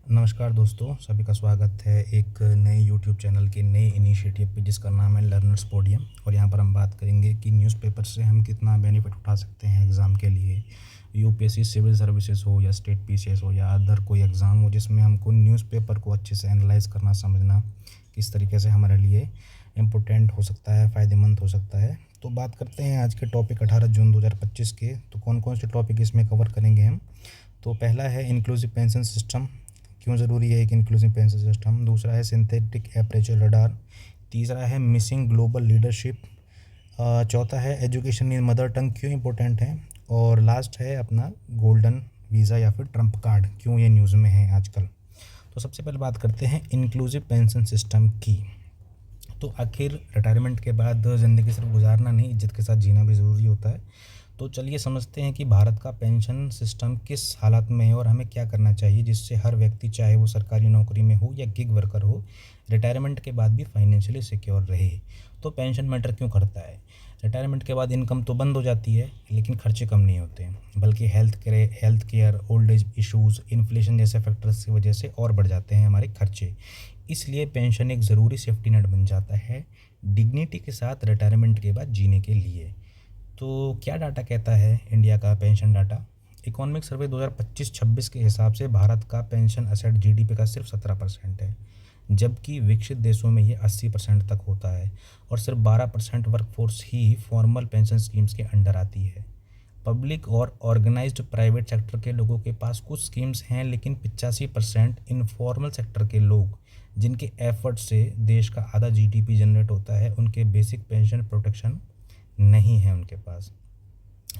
नमस्कार दोस्तों, सभी का स्वागत है एक नए यूट्यूब चैनल के नए इनिशिएटिव पे जिसका नाम है लर्नर्स पोडियम। और यहाँ पर हम बात करेंगे कि न्यूज़पेपर से हम कितना बेनिफिट उठा सकते हैं एग्ज़ाम के लिए। यूपीएससी सिविल सर्विसेज हो या स्टेट पीसीएस हो या अदर कोई एग्ज़ाम हो जिसमें हमको न्यूज़पेपर को अच्छे से एनालाइज करना, समझना किस तरीके से हमारे लिए इम्पोर्टेंट हो सकता है, फ़ायदेमंद हो सकता है। तो बात करते हैं आज के टॉपिक 18 जून 2025 के। तो कौन कौन से टॉपिक इसमें कवर करेंगे हम। तो पहला है इंक्लूसिव पेंशन सिस्टम, क्यों ज़रूरी है एक इंक्लूसिव पेंशन सिस्टम। दूसरा है सिंथेटिक एपरेचर रडार। तीसरा है मिसिंग ग्लोबल लीडरशिप। चौथा है एजुकेशन इन मदर टंग, क्यों इंपॉर्टेंट है। और लास्ट है अपना गोल्डन वीज़ा या फिर ट्रम्प कार्ड, क्यों ये न्यूज़ में है आजकल। तो सबसे पहले बात करते हैं इंक्लूसिव पेंशन सिस्टम की। तो आखिर रिटायरमेंट के बाद ज़िंदगी सिर्फ गुजारना नहीं, इज्जत के साथ जीना भी ज़रूरी होता है। तो चलिए समझते हैं कि भारत का पेंशन सिस्टम किस हालत में है और हमें क्या करना चाहिए जिससे हर व्यक्ति, चाहे वो सरकारी नौकरी में हो या गिग वर्कर हो, रिटायरमेंट के बाद भी फाइनेंशियली सिक्योर रहे। तो पेंशन मैटर क्यों करता है। रिटायरमेंट के बाद इनकम तो बंद हो जाती है लेकिन खर्चे कम नहीं होते, बल्कि health care, old age issues, inflation जैसे फैक्टर्स की वजह से और बढ़ जाते हैं हमारे खर्चे। इसलिए पेंशन एक ज़रूरी सेफ्टी नेट बन जाता है डिग्निटी के साथ रिटायरमेंट के बाद जीने के लिए। तो क्या डाटा कहता है इंडिया का पेंशन डाटा। इकोनॉमिक सर्वे 2025-26 के हिसाब से भारत का पेंशन असेट जीडीपी का सिर्फ 17% है, जबकि विकसित देशों में ये 80% तक होता है। और सिर्फ 12% वर्कफोर्स ही फॉर्मल पेंशन स्कीम्स के अंडर आती है। पब्लिक और ऑर्गेनाइज्ड प्राइवेट सेक्टर के लोगों के पास कुछ स्कीम्स हैं, लेकिन 85% इनफॉर्मल सेक्टर के लोग, जिनके एफर्ट से देश का आधा जीडीपी जनरेट होता है, उनके बेसिक पेंशन प्रोटेक्शन नहीं है उनके पास।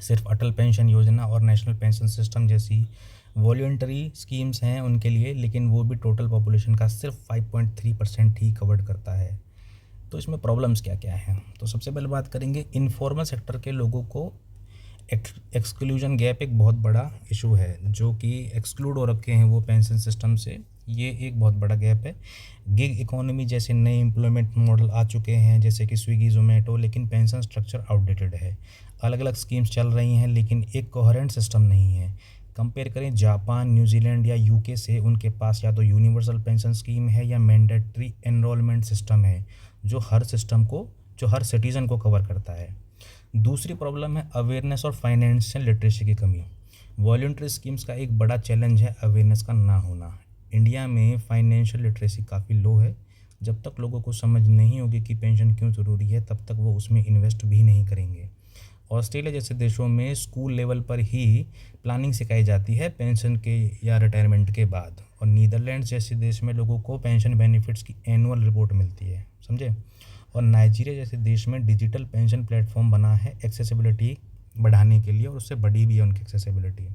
सिर्फ अटल पेंशन योजना और नेशनल पेंशन सिस्टम जैसी वॉलंटरी स्कीम्स हैं उनके लिए, लेकिन वो भी टोटल पॉपुलेशन का सिर्फ 5.3% ही कवर करता है। तो इसमें प्रॉब्लम्स क्या क्या हैं। तो सबसे पहले बात करेंगे इनफॉर्मल सेक्टर के लोगों को एक्सक्लूजन गैप एक बहुत बड़ा इशू है, जो कि एक्सक्लूड हो रखे हैं वो पेंशन सिस्टम से। ये एक बहुत बड़ा गैप है। गिग इकोनॉमी जैसे नए एम्प्लॉयमेंट मॉडल आ चुके हैं, जैसे कि स्विगी, जोमेटो, लेकिन पेंशन स्ट्रक्चर आउटडेटेड है। अलग अलग स्कीम्स चल रही हैं लेकिन एक कोहेरेंट सिस्टम नहीं है। कंपेयर करें जापान, न्यूजीलैंड या यूके से, उनके पास या तो यूनिवर्सल पेंशन स्कीम है या मैंडेटरी एनरोलमेंट सिस्टम है, जो हर सिटीज़न को कवर करता है। दूसरी प्रॉब्लम है अवेयरनेस और फाइनेंशियल लिटरेसी की कमी। वॉलंटरी स्कीम्स का एक बड़ा चैलेंज है अवेयरनेस का ना होना। इंडिया में फाइनेंशियल लिटरेसी काफ़ी लो है। जब तक लोगों को समझ नहीं होगी कि पेंशन क्यों ज़रूरी है, तब तक वो उसमें इन्वेस्ट भी नहीं करेंगे। ऑस्ट्रेलिया जैसे देशों में स्कूल लेवल पर ही प्लानिंग सिखाई जाती है पेंशन के या रिटायरमेंट के बाद। और नीदरलैंड्स जैसे देश में लोगों को पेंशन बेनिफिट्स की एनुअल रिपोर्ट मिलती है, समझे। और नाइजीरिया जैसे देश में डिजिटल पेंशन प्लेटफॉर्म बना है एक्सेसिबिलिटी बढ़ाने के लिए, और उससे बढ़ी भी है उनकी एक्सेसिबिलिटी।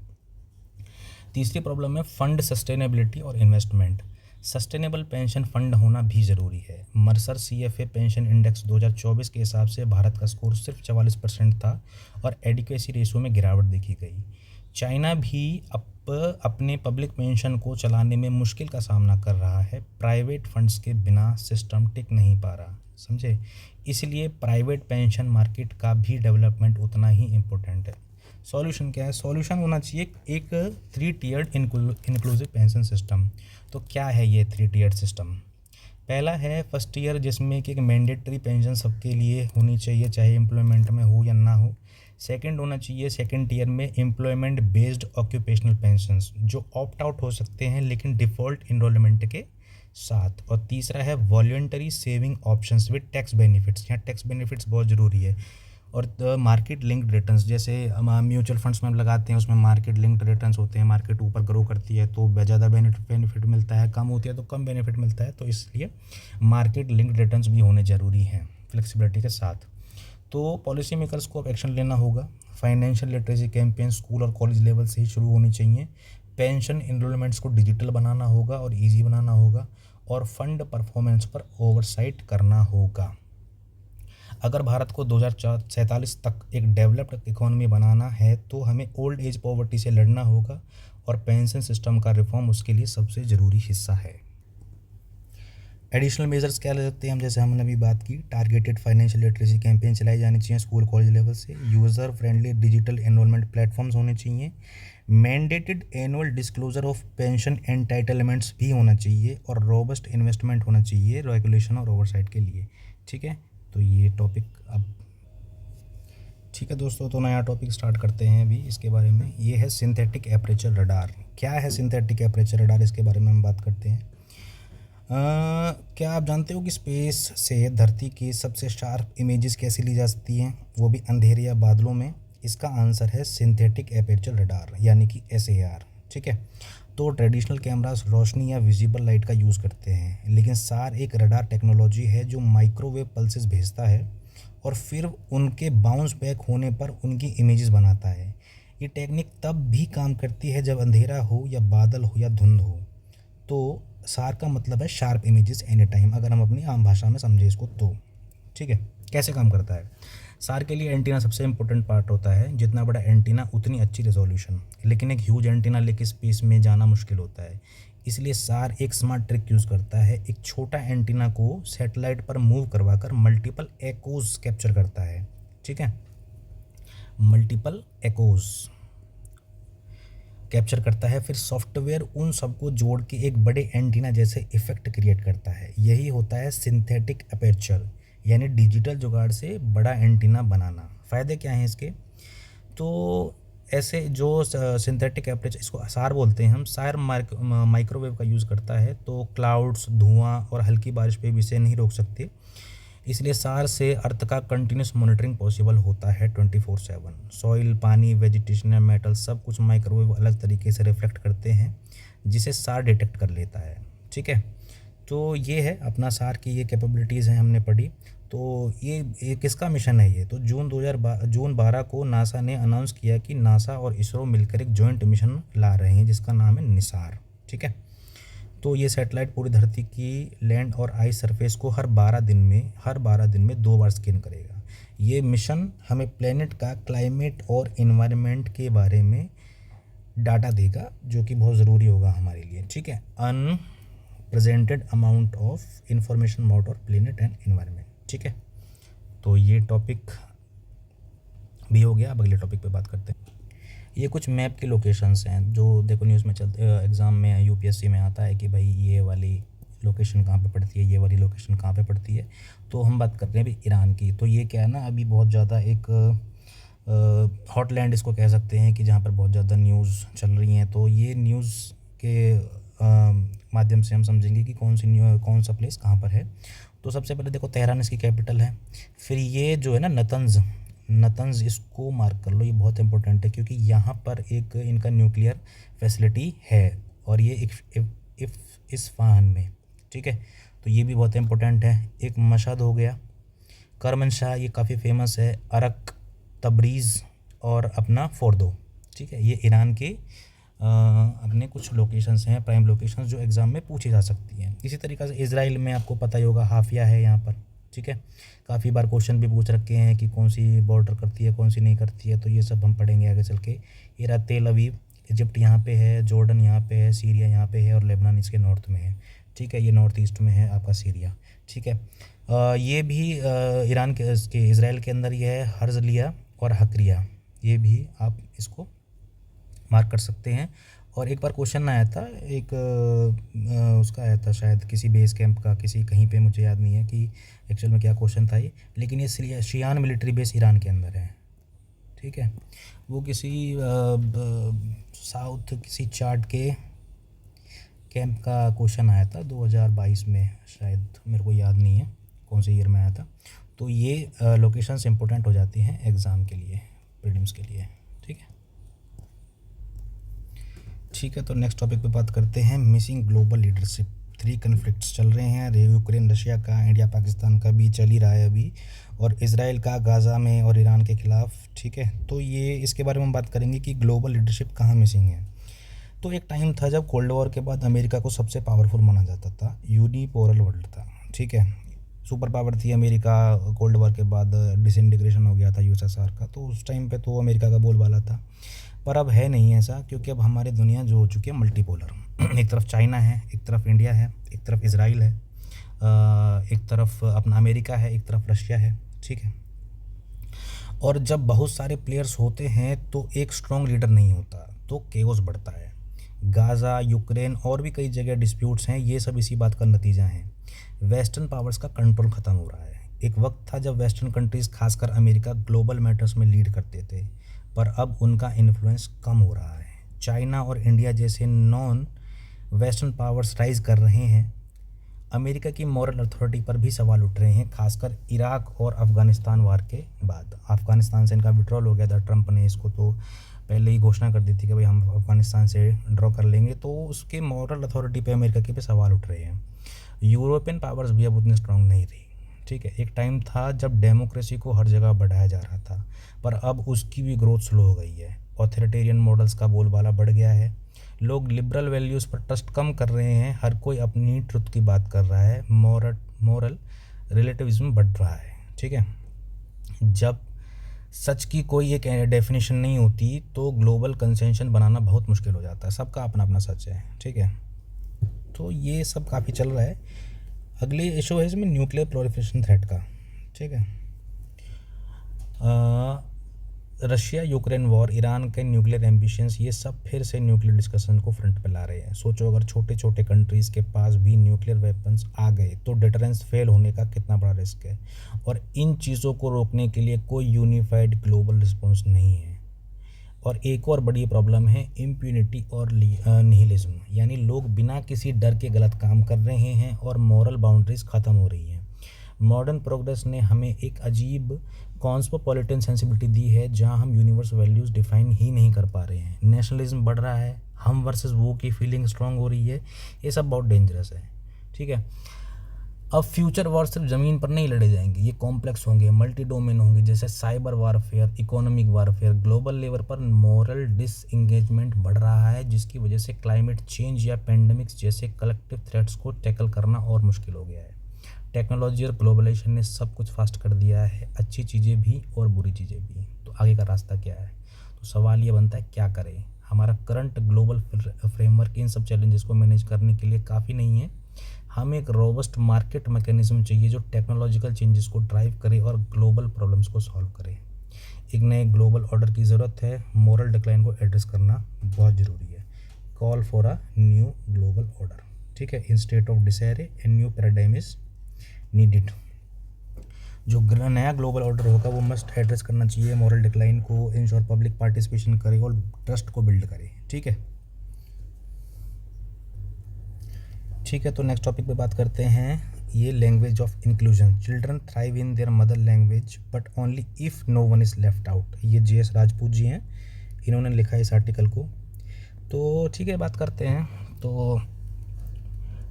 तीसरी प्रॉब्लम है फंड सस्टेनेबिलिटी और इन्वेस्टमेंट। सस्टेनेबल पेंशन फंड होना भी ज़रूरी है। मर्सर सीएफए पेंशन इंडेक्स 2024 के हिसाब से भारत का स्कोर सिर्फ 44% था और एडिक्वेसी रेशियो में गिरावट देखी गई। चाइना भी अपने पब्लिक पेंशन को चलाने में मुश्किल का सामना कर रहा है। प्राइवेट फंड्स के बिना सिस्टम टिक नहीं पा रहा, समझे। इसलिए प्राइवेट पेंशन मार्केट का भी डेवलपमेंट उतना ही इम्पोर्टेंट है। सॉल्यूशन क्या है। सॉल्यूशन होना चाहिए एक 3 टियर्ड इंक्लूसिव पेंशन सिस्टम। तो क्या है ये 3 टियर्ड सिस्टम। पहला है फर्स्ट ईयर, जिसमें कि एक मैंडेटरी पेंशन सबके लिए होनी चाहिए, चाहे एम्प्लॉयमेंट में हो या ना हो। सेकंड होना चाहिए सेकंड टीयर में एम्प्लॉयमेंट बेस्ड ऑक्यूपेशनल पेंशंस, जो ऑप्ट आउट हो सकते हैं लेकिन डिफ़ॉल्ट इनरोलमेंट के साथ। और तीसरा है voluntary saving options with tax benefits. यहाँ टैक्स बेनिफिट्स बहुत ज़रूरी है। और मार्केट लिंक्ड रिटर्न्स, जैसे म्यूचुअल फंड्स में हम लगाते हैं, उसमें मार्केट लिंक्ड रिटर्न्स होते हैं। मार्केट ऊपर ग्रो करती है तो ज़्यादा बेनिफिट मिलता है, कम होती है तो कम बेनिफिट मिलता है। तो इसलिए मार्केट लिंक्ड रिटर्न्स भी होने ज़रूरी हैं फ्लेक्सिबिलिटी के साथ। तो पॉलिसी मेकर्स को अब एक्शन लेना होगा। फाइनेंशियल लिटरेसी कैंपेन स्कूल और कॉलेज लेवल से ही शुरू होनी चाहिए। पेंशन एनरोलमेंट्स को डिजिटल बनाना होगा और ईजी बनाना होगा, और फंड परफॉर्मेंस पर ओवरसाइट करना होगा। अगर भारत को 2047 तक एक डेवलप्ड इकोनॉमी बनाना है तो हमें ओल्ड एज पॉवर्टी से लड़ना होगा, और पेंशन सिस्टम का रिफॉर्म उसके लिए सबसे ज़रूरी हिस्सा है। एडिशनल मेजर्स क्या ले सकते हैं हम, जैसे हमने अभी बात की, टारगेटेड फाइनेंशियल लिटरेसी कैंपेन चलाई जानी चाहिए स्कूल कॉलेज लेवल से। User friendly digital enrolment platforms होने चाहिए। Mandated annual disclosure of pension entitlements भी होना चाहिए और रोबस्ट इन्वेस्टमेंट होना चाहिए रेगुलेशन और ओवरसाइट के लिए। ठीक है, तो ये टॉपिक अब ठीक है दोस्तों, तो नया टॉपिक स्टार्ट करते हैं अभी इसके बारे में। ये है सिंथेटिक एपरेचर रडार। क्या है सिंथेटिक एपरेचर रडार, इसके बारे में हम बात करते हैं। क्या आप जानते हो कि स्पेस से धरती की सबसे शार्प इमेजेस कैसे ली जा सकती हैं, वो भी अंधेरे या बादलों में? इसका आंसर है सिंथेटिक एपरेचर रडार यानी कि SAR। ठीक है, तो ट्रेडिशनल कैमरास रोशनी या विजिबल लाइट का यूज़ करते हैं, लेकिन SAR एक रडार टेक्नोलॉजी है जो माइक्रोवेव पल्सेस भेजता है और फिर उनके बाउंस बैक होने पर उनकी इमेजेस बनाता है। ये टेक्निक तब भी काम करती है जब अंधेरा हो या बादल हो या धुंध हो। तो SAR का मतलब है शार्प इमेजेस एनी टाइम, अगर हम अपनी आम भाषा में समझे इसको तो। ठीक है, कैसे काम करता है? SAR के लिए एंटीना सबसे इंपॉर्टेंट पार्ट होता है। जितना बड़ा एंटीना उतनी अच्छी रेजोल्यूशन, लेकिन एक ह्यूज एंटीना लेके स्पेस में जाना मुश्किल होता है। इसलिए SAR एक स्मार्ट ट्रिक यूज़ करता है। एक छोटा एंटीना को सैटेलाइट पर मूव करवाकर मल्टीपल एकोज कैप्चर करता है। ठीक है, मल्टीपल एकोज कैप्चर करता है, फिर सॉफ्टवेयर उन सबको जोड़ के एक बड़े एंटीना जैसे इफेक्ट क्रिएट करता है। यही होता है सिंथेटिक अपर्चर, यानी डिजिटल जुगाड़ से बड़ा एंटीना बनाना। फ़ायदे क्या हैं इसके? तो ऐसे जो सिंथेटिक अपर्चर, इसको SAR बोलते हैं हम, SAR माइक्रोवेव का यूज़ करता है, तो क्लाउड्स, धुआं और हल्की बारिश पे भी इसे नहीं रोक सकते। इसलिए SAR से अर्थ का कंटिन्यूस मॉनिटरिंग पॉसिबल होता है 24/7। सॉइल, पानी, वेजिटेशन या मेटल सब कुछ माइक्रोवेव अलग तरीके से रिफ्लेक्ट करते हैं, जिसे SAR डिटेक्ट कर लेता है। ठीक है, तो ये है अपना SAR की ये कैपेबिलिटीज़ हैं, हमने पढ़ी। तो ये किसका मिशन है? ये तो जून 12 को नासा ने अनाउंस किया कि नासा और इसरो मिलकर एक जॉइंट मिशन ला रहे हैं जिसका नाम है निसार। ठीक है, तो ये सैटेलाइट पूरी धरती की लैंड और आइस सरफेस को हर 12 दिन में 2 बार स्कैन करेगा। ये मिशन हमें प्लेनेट का क्लाइमेट और इन्वायरमेंट के बारे में डाटा देगा, जो कि बहुत ज़रूरी होगा हमारे लिए। ठीक है, unrepresented amount of information about और प्लेनेट एंड इन्वायरमेंट। ठीक है, तो ये टॉपिक भी हो गया। अब अगले टॉपिक पे बात करते हैं। ये कुछ मैप की लोकेशंस हैं जो देखो न्यूज़ में चलते, एग्ज़ाम में UPSC में आता है कि भाई ये वाली लोकेशन कहाँ पे पड़ती है, ये वाली लोकेशन कहाँ पे पड़ती है। तो हम बात करते हैं अभी ईरान की। तो ये क्या है ना, अभी बहुत ज़्यादा एक हॉटलैंड इसको कह सकते हैं कि जहाँ पर बहुत ज़्यादा न्यूज़ चल रही हैं। तो ये न्यूज़ के माध्यम से हम समझेंगे कि कौन सा प्लेस कहाँ पर है। तो सबसे पहले देखो तेहरान इसकी कैपिटल है। फिर ये जो है ना नतंज, इसको मार्क कर लो, ये बहुत इंपॉर्टेंट है क्योंकि यहाँ पर एक इनका न्यूक्लियर फैसिलिटी है और ये इस्फहान में। ठीक है, तो ये भी बहुत इंपॉर्टेंट है। एक मशहद हो गया, करमनशाह ये काफ़ी फेमस है, अरक, तब्रीज़ और अपना फोर्दो। ठीक है, ये ईरान के अपने कुछ लोकेशंस हैं, प्राइम लोकेशंस, जो एग्ज़ाम में पूछी जा सकती हैं। इसी तरीक़े से इज़राइल में आपको पता ही होगा हाफिया है यहाँ पर। ठीक है, काफ़ी बार क्वेश्चन भी पूछ रखे हैं कि कौन सी बॉर्डर करती है, कौन सी नहीं करती है। तो ये सब हम पढ़ेंगे आगे चल के। ये रहा तेल अवीव, इजिप्ट यहाँ पे है, जॉर्डन यहाँ पे है, सीरिया यहाँ पे है और लेबनान इसके नॉर्थ में है। ठीक है, ये नॉर्थ ईस्ट में है आपका सीरिया। ठीक है, ये भी ईरान के इसराइल के अंदर ये है हर्जलिया और हकरिया, ये भी आप इसको मार्क कर सकते हैं। और एक बार क्वेश्चन आया था, एक उसका आया था शायद किसी बेस कैंप का, किसी कहीं पे, मुझे याद नहीं है कि एक्चुअल में क्या क्वेश्चन था ये, लेकिन ये शियान मिलिट्री बेस ईरान के अंदर है। ठीक है, वो किसी साउथ किसी चार्ट के कैंप का क्वेश्चन आया था 2022 में शायद, मेरे को याद नहीं है कौन से ईयर में आया था। तो ये लोकेशंस इंपॉर्टेंट हो जाती हैं एग्ज़ाम के लिए, प्रीलिम्स के लिए। ठीक है, तो नेक्स्ट टॉपिक पे बात करते हैं मिसिंग ग्लोबल लीडरशिप। 3 कन्फ्लिक्ट्स चल रहे हैं, यूक्रेन रशिया का, इंडिया पाकिस्तान का भी चल ही रहा है अभी, और इज़राइल का गाज़ा में और ईरान के ख़िलाफ़। ठीक है, तो ये इसके बारे में हम बात करेंगे कि ग्लोबल लीडरशिप कहाँ मिसिंग है। तो एक टाइम था जब कोल्ड वॉर के बाद अमेरिका को सबसे पावरफुल माना जाता था, यूनिपोलर वर्ल्ड था। ठीक है, सुपर पावर थी अमेरिका। कोल्ड वॉर के बाद डिसइंटीग्रेशन हो गया था USSR का, तो उस टाइम पे तो अमेरिका का बोलबाला था। पर अब है नहीं ऐसा, क्योंकि अब हमारी दुनिया जो हो चुकी है मल्टीपोलर। एक तरफ चाइना है, एक तरफ इंडिया है, एक तरफ इज़राइल है, एक तरफ अपना अमेरिका है, एक तरफ रशिया है। ठीक है, और जब बहुत सारे प्लेयर्स होते हैं तो एक स्ट्रॉन्ग लीडर नहीं होता। तो केओस बढ़ता है। गाज़ा, यूक्रेन और भी कई जगह डिस्प्यूट्स हैं, ये सब इसी बात का नतीजा है। वेस्टर्न पावर्स का कंट्रोल ख़त्म हो रहा है। एक वक्त था जब वेस्टर्न कंट्रीज़ खासकर अमेरिका ग्लोबल मैटर्स में लीड करते थे, पर अब उनका इन्फ्लुएंस कम हो रहा है। चाइना और इंडिया जैसे नॉन वेस्टर्न पावर्स राइज कर रहे हैं। अमेरिका की मॉरल अथॉरिटी पर भी सवाल उठ रहे हैं, खासकर इराक और अफ़गानिस्तान वार के बाद। अफ़गानिस्तान से इनका विड्रॉल हो गया था, ट्रंप ने इसको तो पहले ही घोषणा कर दी थी कि भाई हम अफ़गानिस्तान से ड्रॉ कर लेंगे, तो उसके मॉरल अथॉरिटी पे अमेरिका के पे सवाल उठ रहे हैं। यूरोपियन पावर्स भी अब उतनी स्ट्रांग नहीं रही। ठीक है, एक टाइम था जब डेमोक्रेसी को हर जगह बढ़ाया जा रहा था, पर अब उसकी भी ग्रोथ स्लो हो गई है। ऑथोरिटेरियन मॉडल्स का बोलबाला बढ़ गया है। लोग लिबरल वैल्यूज़ पर ट्रस्ट कम कर रहे हैं। हर कोई अपनी ट्रुथ की बात कर रहा है। मॉरल रिलेटिविज्म बढ़ रहा है। ठीक है, जब सच की कोई एक डेफिनेशन नहीं होती तो ग्लोबल कंसेंशन बनाना बहुत मुश्किल हो जाता है। सबका अपना अपना सच है। ठीक है, तो ये सब काफ़ी चल रहा है। अगली इशू है इसमें न्यूक्लियर प्रोलिफरेशन थ्रेट का। ठीक है, रशिया यूक्रेन वॉर, ईरान के न्यूक्लियर एम्बिशंस, ये सब फिर से न्यूक्लियर डिस्कशन को फ्रंट पे ला रहे हैं। सोचो अगर छोटे छोटे कंट्रीज़ के पास भी न्यूक्लियर वेपन्स आ गए तो डिटरेंस फेल होने का कितना बड़ा रिस्क है। और इन चीज़ों को रोकने के लिए कोई यूनिफाइड ग्लोबल रिस्पॉन्स नहीं है। और एक और बड़ी प्रॉब्लम है इम्प्यूनिटी और निहिलिज्म, यानी लोग बिना किसी डर के गलत काम कर रहे हैं और मॉरल बाउंड्रीज ख़त्म हो रही हैं। मॉडर्न प्रोग्रेस ने हमें एक अजीब कॉस्मोपॉलिटन सेंसिबिलिटी दी है, जहां हम यूनिवर्स वैल्यूज़ डिफाइन ही नहीं कर पा रहे हैं। नेशनलिज्म बढ़ रहा है, हम वर्सेस वो की फीलिंग स्ट्रांग हो रही है। ये सब बहुत डेंजरस है। ठीक है, अब फ्यूचर वॉर सिर्फ ज़मीन पर नहीं लड़े जाएंगे, ये कॉम्प्लेक्स होंगे, मल्टी डोमेन होंगे, जैसे cyber warfare, economic warfare. Global level पर मॉरल डिसएंगेजमेंट बढ़ रहा है, जिसकी वजह से क्लाइमेट चेंज या पेंडेमिक्स जैसे कलेक्टिव थ्रेट्स को टैकल करना और मुश्किल हो गया है। टेक्नोलॉजी और ग्लोबलाइजेशन ने सब कुछ फास्ट कर दिया है, अच्छी चीज़ें भी और बुरी चीज़ें भी। तो आगे का रास्ता क्या है? तो सवाल ये बनता है क्या करें। हमारा करंट ग्लोबल फ्रेमवर्क इन सब चैलेंजेस को मैनेज करने के लिए काफ़ी नहीं है। हमें एक रोबस्ट मार्केट मैकेनिज्म चाहिए जो टेक्नोलॉजिकल चेंजेस को ड्राइव करे और ग्लोबल प्रॉब्लम्स को सॉल्व करे। एक नए ग्लोबल ऑर्डर की ज़रूरत है। मॉरल डिक्लाइन को एड्रेस करना बहुत ज़रूरी है। Call for a new global order. ठीक है, in state of desire a new paradigm is needed. जो नया ग्लोबल ऑर्डर होगा वो मस्ट एड्रेस करना चाहिए मॉरल डिक्लाइन को, इंश्योर पब्लिक पार्टिसिपेशन करे और ट्रस्ट को बिल्ड करे। ठीक है, ठीक है, तो नेक्स्ट टॉपिक पे बात करते हैं, ये language of inclusion. Children thrive in their mother language but only if no one is left out. ये JS राजपूत जी हैं, इन्होंने लिखा है इस आर्टिकल को। तो ठीक है, बात करते हैं। तो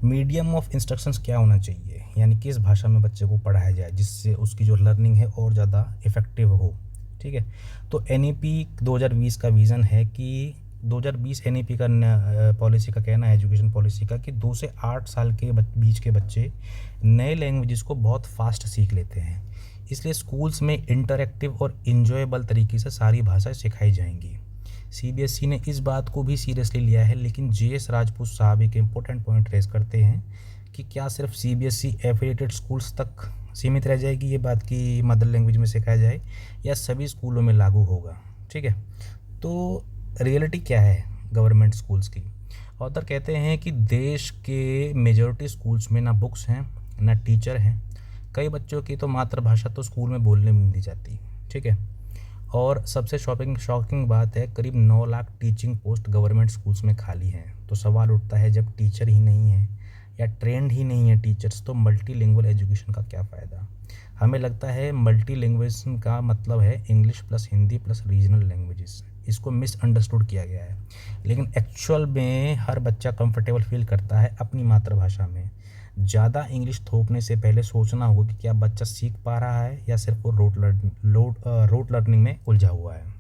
मीडियम ऑफ इंस्ट्रक्शंस क्या होना चाहिए, यानी किस भाषा में बच्चे को पढ़ाया जाए जिससे उसकी जो लर्निंग है और ज़्यादा इफ़ेक्टिव हो। ठीक है, तो NEP 2020 का विज़न है कि 2020 NEP का पॉलिसी का कहना है, एजुकेशन पॉलिसी का, कि 2 से 8 साल के बीच के बच्चे नए लैंग्वेजेस को बहुत फास्ट सीख लेते हैं। इसलिए स्कूल्स में इंटरैक्टिव और इन्जॉयबल तरीके से सारी भाषाएं सिखाई जाएंगी। CBSE ने इस बात को भी सीरियसली लिया है, लेकिन JS राजपूत साहब एक इम्पोर्टेंट पॉइंट रेज करते हैं कि क्या सिर्फ CBSE एफिलिएटेड स्कूल्स तक सीमित रह जाएगी ये बात कि मदर लैंग्वेज में सिखाया जाए, या सभी स्कूलों में लागू होगा। ठीक है, तो रियलिटी क्या है गवर्नमेंट स्कूल्स की? ऑथर कहते हैं कि देश के मेजॉरिटी स्कूल्स में ना बुक्स हैं ना टीचर हैं। कई बच्चों की तो मातृभाषा तो स्कूल में बोलने में नहीं दी जाती। ठीक है, और सबसे शॉकिंग बात है, करीब 9 lakh teaching post government schools में खाली हैं। तो सवाल उठता है, जब टीचर ही नहीं है या ट्रेंड ही नहीं है टीचर्स, तो मल्टीलिंगुअल एजुकेशन का क्या फ़ायदा? हमें लगता है मल्टीलिंग्विज्म का मतलब है English plus Hindi plus regional languages. इसको मिसअंडरस्टूड किया गया है, लेकिन एक्चुअल में हर बच्चा कंफर्टेबल फील करता है अपनी मातृभाषा में। ज़्यादा इंग्लिश थोपने से पहले सोचना होगा कि क्या बच्चा सीख पा रहा है या सिर्फ वो रोट लर्निंग में उलझा हुआ है।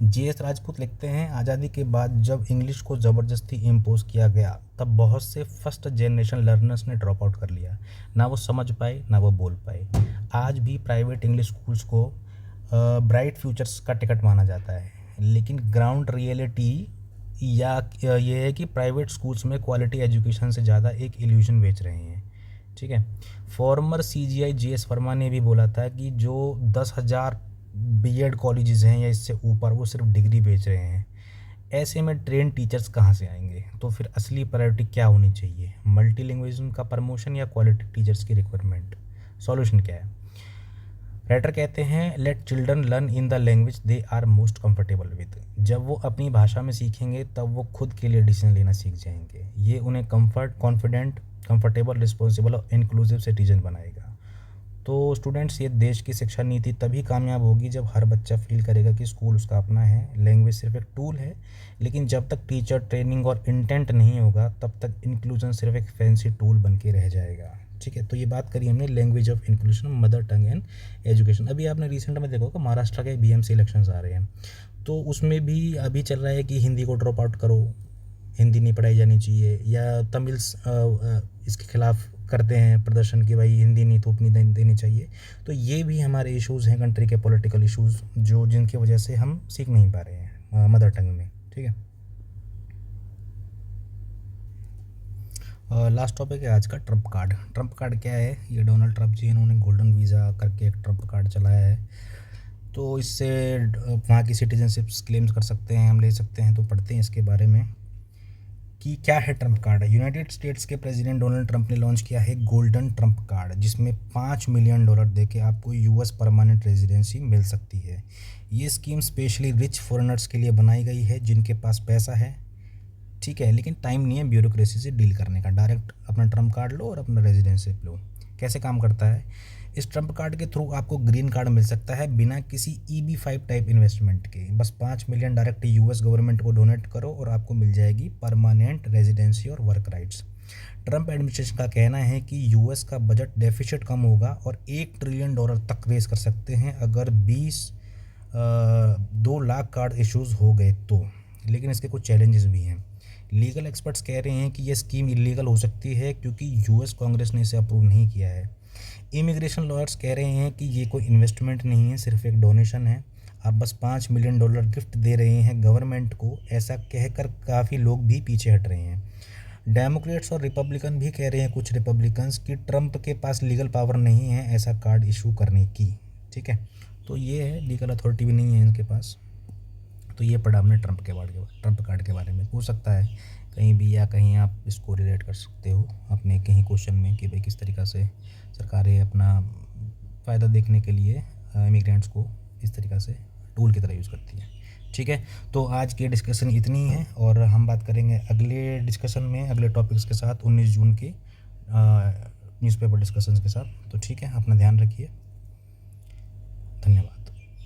JS राजपूत लिखते हैं, आज़ादी के बाद जब इंग्लिश को ज़बरदस्ती इम्पोज किया गया तब बहुत से फर्स्ट जनरेशन लर्नर्स ने ड्रॉप आउट कर लिया। ना वो समझ पाए ना वो बोल पाए। आज भी प्राइवेट इंग्लिश स्कूल्स को ब्राइट फ्यूचर्स का टिकट माना जाता है, लेकिन ग्राउंड रियलिटी या ये है कि प्राइवेट स्कूल्स में क्वालिटी एजुकेशन से ज़्यादा एक इल्यूजन बेच रहे हैं। ठीक है, फॉर्मर CGI JS वर्मा ने भी बोला था कि जो 10,000 B.Ed कॉलेजेस हैं या इससे ऊपर, वो सिर्फ डिग्री बेच रहे हैं। ऐसे में ट्रेन टीचर्स कहाँ से आएंगे? तो फिर असली प्रायोरिटी क्या होनी चाहिए, मल्टीलिंग्विज्म का प्रमोशन या क्वालिटी टीचर्स की रिक्वायरमेंट? सॉल्यूशन क्या है? राइटर कहते हैं let children learn in the language they are most comfortable with. जब वो अपनी भाषा में सीखेंगे तब वो खुद के लिए डिसीजन लेना सीख जाएंगे। ये उन्हें कॉन्फिडेंट, कंफर्टेबल, रिस्पॉन्सिबल और इंक्लूसिव सिटीजन बनाएगा। तो स्टूडेंट्स, ये देश की शिक्षा नीति तभी कामयाब होगी जब हर बच्चा फील करेगा कि स्कूल उसका अपना है। लैंग्वेज सिर्फ एक टूल है, लेकिन जब तक टीचर, ट्रेनिंग और इंटेंट नहीं होगा तब तक इंक्लूजन सिर्फ एक फैंसी टूल बन के रह जाएगा। ठीक है, तो ये बात करी हमने language of inclusion, mother tongue and education. अभी आपने रिसेंट में देखा होगा महाराष्ट्र के बीएमसी इलेक्शंस आ रहे हैं, तो उसमें भी अभी चल रहा है कि हिंदी को ड्रॉप आउट करो, हिंदी नहीं पढ़ाई जानी चाहिए, या तमिल इसके खिलाफ करते हैं प्रदर्शन कि भाई हिंदी नहीं थोपनी देनी चाहिए। तो ये भी हमारे इश्यूज़ हैं, कंट्री के पॉलिटिकल इश्यूज़, जो जिनकी वजह से हम सीख नहीं पा रहे हैं मदर टंग में। ठीक है, लास्ट टॉपिक है आज का, ट्रम्प कार्ड। ट्रम्प कार्ड क्या है? ये डोनाल्ड ट्रम्प जी, इन्होंने गोल्डन वीज़ा करके एक ट्रम्प कार्ड चलाया है। तो इससे वहाँ की सिटीजनशिप्स क्लेम्स कर सकते हैं, हम ले सकते हैं। तो पढ़ते हैं इसके बारे में कि क्या है ट्रम्प कार्ड। यूनाइटेड स्टेट्स के प्रेसिडेंट डोनाल्ड ट्रम्प ने लॉन्च किया है गोल्डन ट्रम्प कार्ड, जिसमें $5 मिलियन देके आपको यूएस परमानेंट रेजिडेंसी मिल सकती है। ये स्कीम स्पेशली रिच फॉरेनर्स के लिए बनाई गई है जिनके पास पैसा है, ठीक है, लेकिन टाइम नहीं है ब्यूरोक्रेसी से डील करने का। डायरेक्ट अपना ट्रम्प कार्ड लो और अपना रेजिडेंशिप लो। कैसे काम करता है? इस ट्रम्प कार्ड के थ्रू आपको ग्रीन कार्ड मिल सकता है बिना किसी EB-5 टाइप इन्वेस्टमेंट के। बस $5 मिलियन डायरेक्ट यूएस गवर्नमेंट को डोनेट करो और आपको मिल जाएगी परमानेंट रेजिडेंसी और वर्क राइट्स। ट्रम्प एडमिनिस्ट्रेशन का कहना है कि यूएस का बजट डेफिसिट कम होगा और $1 ट्रिलियन तक रेस कर सकते हैं अगर 2 लाख कार्ड इश्यूज़ हो गए तो। लेकिन इसके कुछ चैलेंजेस भी हैं। लीगल एक्सपर्ट्स कह रहे हैं कि यह स्कीम इलीगल हो सकती है क्योंकि यूएस कांग्रेस ने इसे अप्रूव नहीं किया है। इमिग्रेशन लॉयर्स कह रहे हैं कि ये कोई इन्वेस्टमेंट नहीं है, सिर्फ एक डोनेशन है। आप बस $5 मिलियन गिफ्ट दे रहे हैं गवर्नमेंट को, ऐसा कहकर काफ़ी लोग भी पीछे हट रहे हैं। डेमोक्रेट्स और रिपब्लिकन भी कह रहे हैं, कुछ रिपब्लिकन्स, कि ट्रंप के पास लीगल पावर नहीं है ऐसा कार्ड इशू करने की। ठीक है, तो ये है, लीगल अथॉरिटी भी नहीं है इनके पास। तो ये पढ़ा हमने ट्रंप कार्ड के बारे में। हो सकता है कहीं भी या कहीं आप इसको रिलेट कर सकते हो अपने कहीं क्वेश्चन में कि भाई किस तरीक़ा से सरकारें अपना फ़ायदा देखने के लिए इमिग्रेंट्स को इस तरीक़ा से टूल की तरह यूज़ करती है। ठीक है, तो आज की डिस्कशन इतनी ही है और हम बात करेंगे अगले डिस्कशन में अगले टॉपिक्स के साथ 19 जून के न्यूज़पेपर डिस्कशंस के साथ। तो ठीक है, अपना ध्यान रखिए, धन्यवाद।